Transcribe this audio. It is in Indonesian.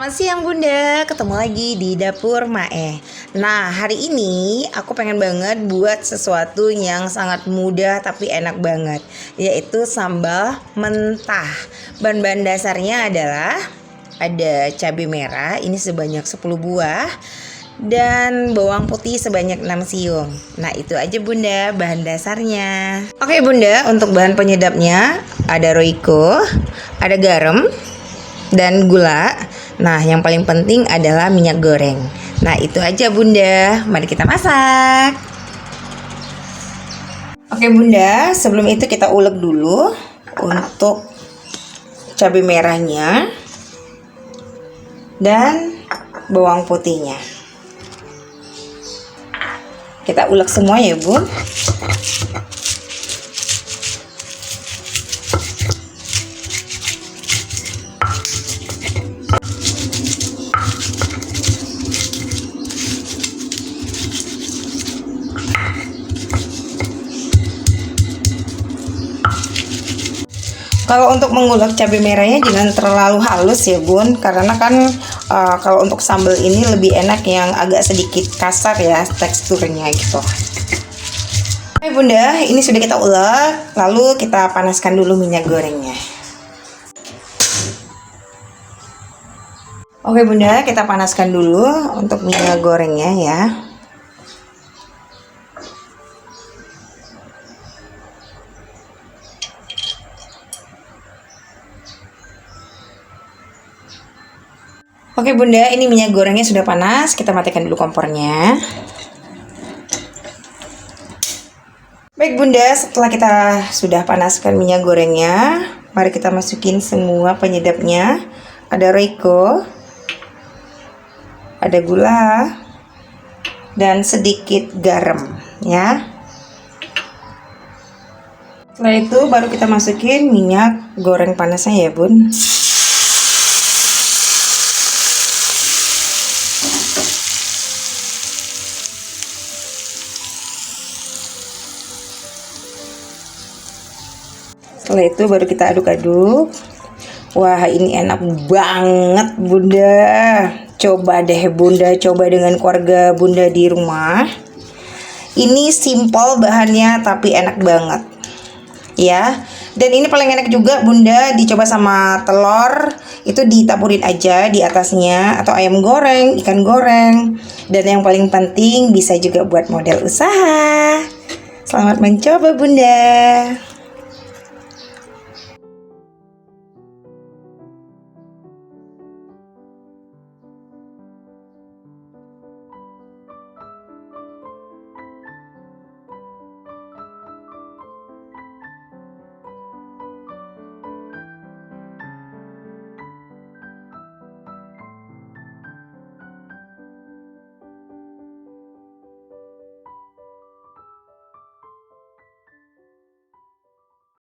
Selamat siang Bunda, ketemu lagi di Dapur Mae. Nah, hari ini aku pengen banget buat sesuatu yang sangat mudah tapi enak banget, yaitu sambal mentah. Bahan-bahan dasarnya adalah ada cabai merah, ini sebanyak 10 buah, dan bawang putih sebanyak 6 siung. Nah, itu aja Bunda bahan dasarnya. Oke Bunda, untuk bahan penyedapnya ada Royco, ada garam, dan gula. Nah, yang paling penting adalah minyak goreng. Nah, itu aja Bunda. Mari kita masak. Oke Bunda, sebelum itu kita ulek dulu untuk cabai merahnya dan bawang putihnya. Kita ulek semua ya Bun. Kalau untuk mengulek cabai merahnya jangan terlalu halus ya Bun, karena kan kalau untuk sambal ini lebih enak yang agak sedikit kasar ya teksturnya gitu. Oke Bunda, ini sudah kita ulek, lalu kita panaskan dulu minyak gorengnya. Oke Bunda, kita panaskan dulu untuk minyak gorengnya ya. Oke Bunda, ini minyak gorengnya sudah panas, kita matikan dulu kompornya. Baik Bunda, setelah kita sudah panaskan minyak gorengnya, mari kita masukin semua penyedapnya. Ada Royco, ada gula, dan sedikit garam ya. Setelah itu baru kita masukin minyak goreng panasnya ya Bun. Setelah itu baru kita aduk-aduk. Wah, ini enak banget Bunda. Coba deh Bunda, coba dengan keluarga Bunda di rumah. Ini simple bahannya tapi enak banget ya. Dan ini paling enak juga Bunda, dicoba sama telur. Itu ditaburin aja di atasnya, atau ayam goreng, ikan goreng. Dan yang paling penting bisa juga buat modal usaha. Selamat mencoba Bunda.